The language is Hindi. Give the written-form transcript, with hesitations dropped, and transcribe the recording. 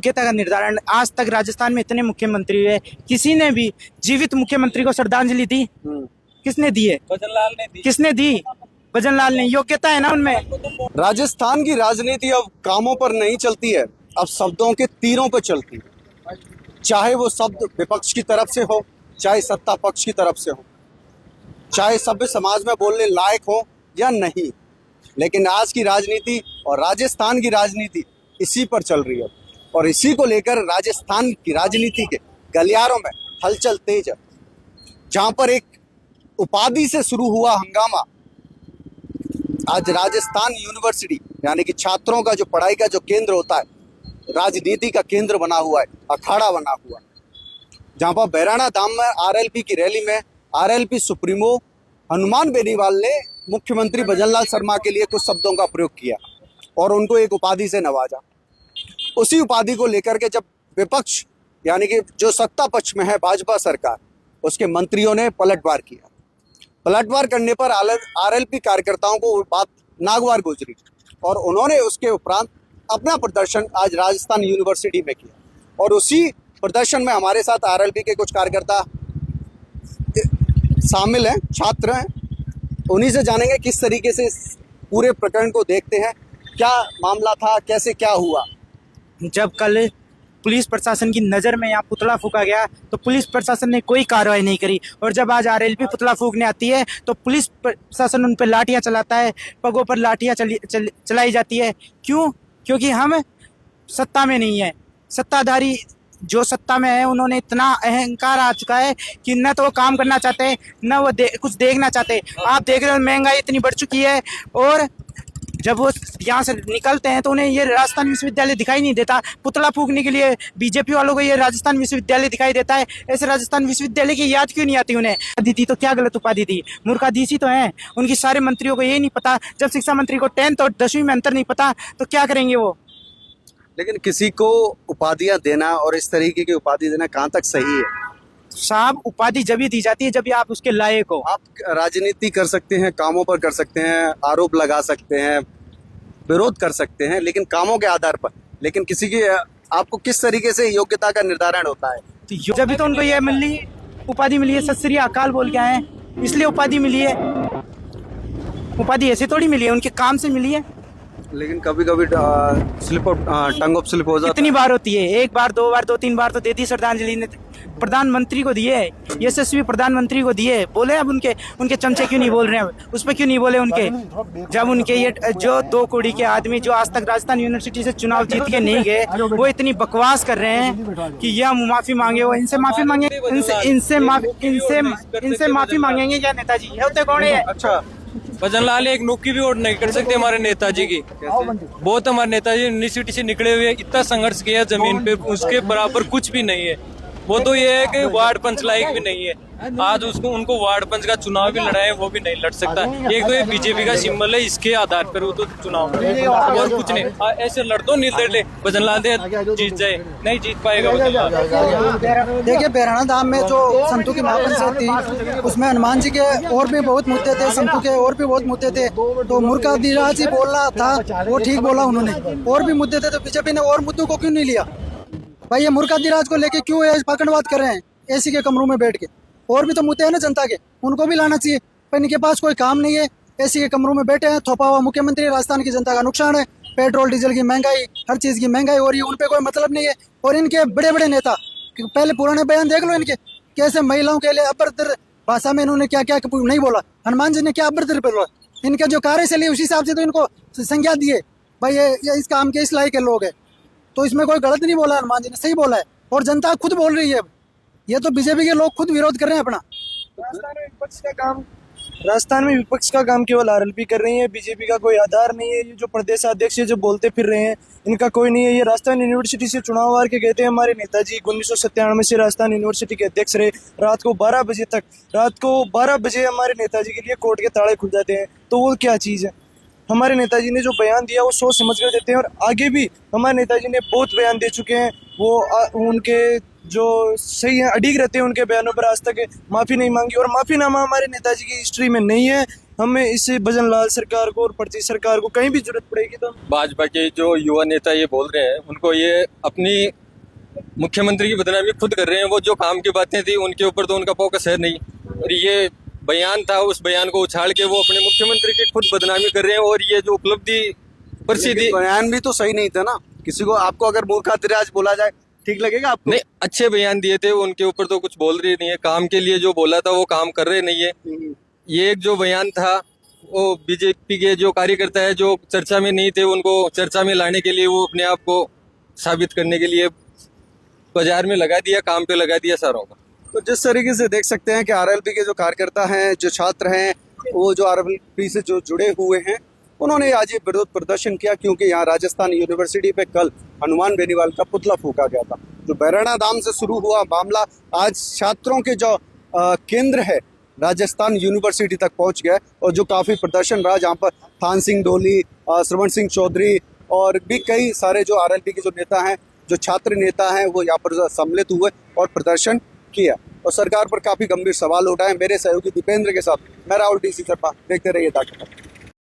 योग्यता का निर्धारण। आज तक राजस्थान में इतने मुख्यमंत्री हुए, किसी ने भी जीवित मुख्यमंत्री को श्रद्धांजलि दी? किसने दी है? भजनलाल ने दी। किसने दी? भजनलाल ने। योग्यता है ना उनमें। राजस्थान की राजनीति अब कामों पर नहीं चलती है, अब शब्दों के तीरों पर चलती है। चाहे वो शब्द विपक्ष की तरफ से हो, चाहे सत्ता पक्ष की तरफ से हो, चाहे सभ्य समाज में बोलने लायक हो या नहीं, लेकिन आज की राजनीति और राजस्थान की राजनीति इसी पर चल रही है। और इसी को लेकर राजस्थान की राजनीति के गलियारों में हलचल तेज है। जहां पर एक उपाधि से शुरू हुआ हंगामा आज राजस्थान यूनिवर्सिटी यानी कि छात्रों का जो पढ़ाई का जो केंद्र होता है, राजनीति का केंद्र बना हुआ है, अखाड़ा बना हुआ है। जहां पर बैराणा धाम में आरएलपी की रैली में आरएलपी सुप्रीमो हनुमान बेनीवाल ने मुख्यमंत्री भजनलाल शर्मा के लिए कुछ शब्दों का प्रयोग किया और उनको एक उपाधि से नवाजा। उसी उपाधि को लेकर के जब विपक्ष यानी कि जो सत्ता पक्ष में है भाजपा सरकार, उसके मंत्रियों ने पलटवार किया। पलटवार करने पर आरएलपी कार्यकर्ताओं को बात नागवार गुजरी और उन्होंने उसके उपरांत अपना प्रदर्शन आज राजस्थान यूनिवर्सिटी में किया। और उसी प्रदर्शन में हमारे साथ आरएलपी के कुछ कार्यकर्ता शामिल हैं, छात्र हैं। उन्हीं से जानेंगे किस तरीके से इस पूरे प्रकरण को देखते हैं, क्या मामला था, कैसे क्या हुआ। जब कल पुलिस प्रशासन की नज़र में यहाँ पुतला फूका गया तो पुलिस प्रशासन ने कोई कार्रवाई नहीं करी, और जब आज आरएलपी पुतला फूकने आती है तो पुलिस प्रशासन उन पर लाठियाँ चलाता है, पगों पर लाठियाँ चलाई जाती है। क्यों? क्योंकि हम सत्ता में नहीं है। सत्ताधारी जो सत्ता में है उन्होंने इतना अहंकार आ चुका है कि न तो वो काम करना चाहते, न वो कुछ देखना चाहते। आप देख रहे हो महंगाई इतनी बढ़ चुकी है, और जब वो यहाँ से निकलते हैं तो उन्हें ये राजस्थान विश्वविद्यालय दिखाई नहीं देता। पुतला फूकने के लिए बीजेपी वालों को ये राजस्थान विश्वविद्यालय दिखाई देता है। ऐसे राजस्थान विश्वविद्यालय की याद क्यों नहीं आती उन्हें? दी थी तो क्या गलत उपाधि दी? मूर्खाधीशी तो हैं। उनकी सारे मंत्रियों को ये नहीं पता। जब शिक्षा मंत्री को 10th और 10वीं में अंतर नहीं पता तो क्या करेंगे वो? लेकिन किसी को उपाधियां देना और इस तरीके की उपाधि देना कहाँ तक सही है? साहब, उपाधि जब ही दी जाती है जब भी आप उसके लायक हो। आप राजनीति कर सकते हैं, कामों पर कर सकते हैं, आरोप लगा सकते हैं, विरोध कर सकते हैं, लेकिन कामों के आधार पर। लेकिन किसी की आपको किस तरीके से योग्यता का निर्धारण होता है? तो जब भी तो उनको ये मिली उपाधि मिली है, सत श्री अकाल बोल के आए हैं, इसलिए उपाधि मिली है। उपाधि ऐसे थोड़ी मिली है, उनके काम से मिली है। लेकिन कभी कभी टंग ऑफ स्लिप हो जाता है। कितनी बार होती है? एक बार, दो बार, दो तीन बार तो दे दी श्रद्धांजलि ने। प्रधानमंत्री को दिए, यशस्वी प्रधानमंत्री को दिए। बोले अब उनके चमचे क्यों नहीं बोल रहे हैं? उस पर क्यों नहीं बोले उनके? जब उनके ये जो 2 कौड़ी के आदमी जो आज तक राजस्थान यूनिवर्सिटी से चुनाव जीत के नहीं गए, वो इतनी बकवास कर रहे हैं कि यह माफी मांगे, वो इनसे माफी मांगे, इनसे माफी मांगेंगे क्या नेताजी? होते कौन है? अच्छा, भजनलाल एक नुक्की भी वोट नहीं कर सकते हमारे नेताजी की। बहुत हमारे नेताजी यूनिवर्सिटी से निकले हुए इतना संघर्ष किया जमीन पे, उसके बराबर कुछ भी नहीं है। वो तो ये है कि वार्ड पंच लायक भी नहीं है। आज उनको वार्ड पंच का चुनाव भी लड़ा है, वो भी नहीं लड़ सकता। एक तो ये बीजेपी का सिंबल है, इसके आधार पर वो तो चुनाव लड़े और कुछ नहीं। ऐसे लड़ दो निर्दलीय, भजनलाल जीत जाए, नहीं जीत पाएगा। देखिए, बैराणा धाम में जो संतों की महापंचायत थी उसमें हनुमान जी के और भी बहुत मुद्दे थे, संतों के और भी बहुत मुद्दे थे। तो मूर्खाधीराज जी बोल रहा था, वो ठीक बोला उन्होंने। और भी मुद्दे थे तो बीजेपी ने और मुद्दों को क्यों नहीं लिया? भाई, ये मूर्खाधीराज को लेके क्यों पकड़वाद कर रहे हैं एसी के कमरों में बैठ के? और भी तो मुद्दे हैं ना जनता के, उनको भी लाना चाहिए। पर इनके पास कोई काम नहीं है, एसी के कमरों में बैठे हैं। थोपा हुआ मुख्यमंत्री, राजस्थान की जनता का नुकसान है। पेट्रोल डीजल की महंगाई, हर चीज की महंगाई हो रही है, उन पे कोई मतलब नहीं है। और इनके बड़े बड़े नेता, पहले पुराने बयान देख लो इनके, कैसे महिलाओं के लिए अभद्र भाषा में इन्होंने क्या क्या नहीं बोला। हनुमान जी ने क्या अभद्र बोला? इनके जो कार्यशैली उसी हिसाब से तो इनको संज्ञा दिए। भाई ये इस काम के इस लायक के लोग है, तो इसमें कोई गलत नहीं बोला, हनुमान जी ने सही बोला है। और जनता खुद बोल रही है, ये तो बीजेपी के लोग खुद विरोध कर रहे हैं अपना। राजस्थान में विपक्ष का काम केवल आरएलपी कर रही है, बीजेपी का कोई आधार नहीं है। ये जो प्रदेशाध्यक्ष है जो बोलते फिर रहे हैं, इनका कोई नहीं है। ये राजस्थान यूनिवर्सिटी से चुनाव हार के गए थे हमारे नेताजी। 1997 से राजस्थान यूनिवर्सिटी के अध्यक्ष रहे। रात को 12 बजे हमारे नेताजी के लिए कोर्ट के ताले खुल जाते हैं, तो वो क्या चीज़ है? हमारे नेताजी ने जो बयान दिया वो सोच समझ कर देते हैं, और आगे भी हमारे नेताजी ने बहुत बयान दे चुके हैं। वो उनके जो सही है अड़िग रहते हैं उनके बयानों पर आज तक माफ़ी नहीं मांगी, और माफ़ीनामा हमारे नेताजी की हिस्ट्री में नहीं है। हमें इस भजनलाल सरकार को और प्रदेश सरकार को कहीं भी जरूरत पड़ेगी तो भाजपा के जो युवा नेता ये बोल रहे हैं, उनको ये अपनी मुख्यमंत्री की बदनामी खुद कर रहे हैं। वो जो काम की बातें थी उनके ऊपर तो उनका फोकस है नहीं, और ये बयान था, उस बयान को उछाल के वो अपने मुख्यमंत्री की खुद बदनामी कर रहे हैं। और ये जो उपलब्धि प्रसिद्धि, लेकिन बयान भी तो सही नहीं था ना। किसी को आपको अगर मूर्खातिराज बोला जाए ठीक लगेगा आपको? नहीं, अच्छे बयान दिए थे, उनके ऊपर तो कुछ बोल रही नहीं है। काम के लिए जो बोला था वो काम कर रहे नहीं है। ये एक जो बयान था वो बीजेपी के जो कार्यकर्ता है जो चर्चा में नहीं थे, उनको चर्चा में लाने के लिए, वो अपने आप को साबित करने के लिए बाजार में लगा दिया, काम पे लगा दिया सारों को। तो जिस तरीके से देख सकते हैं कि आरएलपी के जो कार्यकर्ता हैं, जो छात्र हैं, वो जो आरएलपी से जो जुड़े हुए हैं, उन्होंने आज ये विरोध प्रदर्शन किया क्योंकि यहाँ राजस्थान यूनिवर्सिटी पे कल हनुमान बेनीवाल का पुतला फूका गया था। जो बैराणा धाम से शुरू हुआ मामला आज छात्रों के जो केंद्र है राजस्थान यूनिवर्सिटी तक पहुंच गया, और जो काफ़ी प्रदर्शन रहा, जहाँ पर थान सिंह डोली, श्रवण सिंह चौधरी और भी कई सारे जो आरएलपी के जो नेता हैं, जो छात्र नेता हैं, वो यहाँ पर सम्मिलित हुए और प्रदर्शन किया और सरकार पर काफ़ी गंभीर सवाल उठाए। मेरे सहयोगी दीपेंद्र के साथ मैं राहुल टी सी शर्मा, देखते रहिए ताकि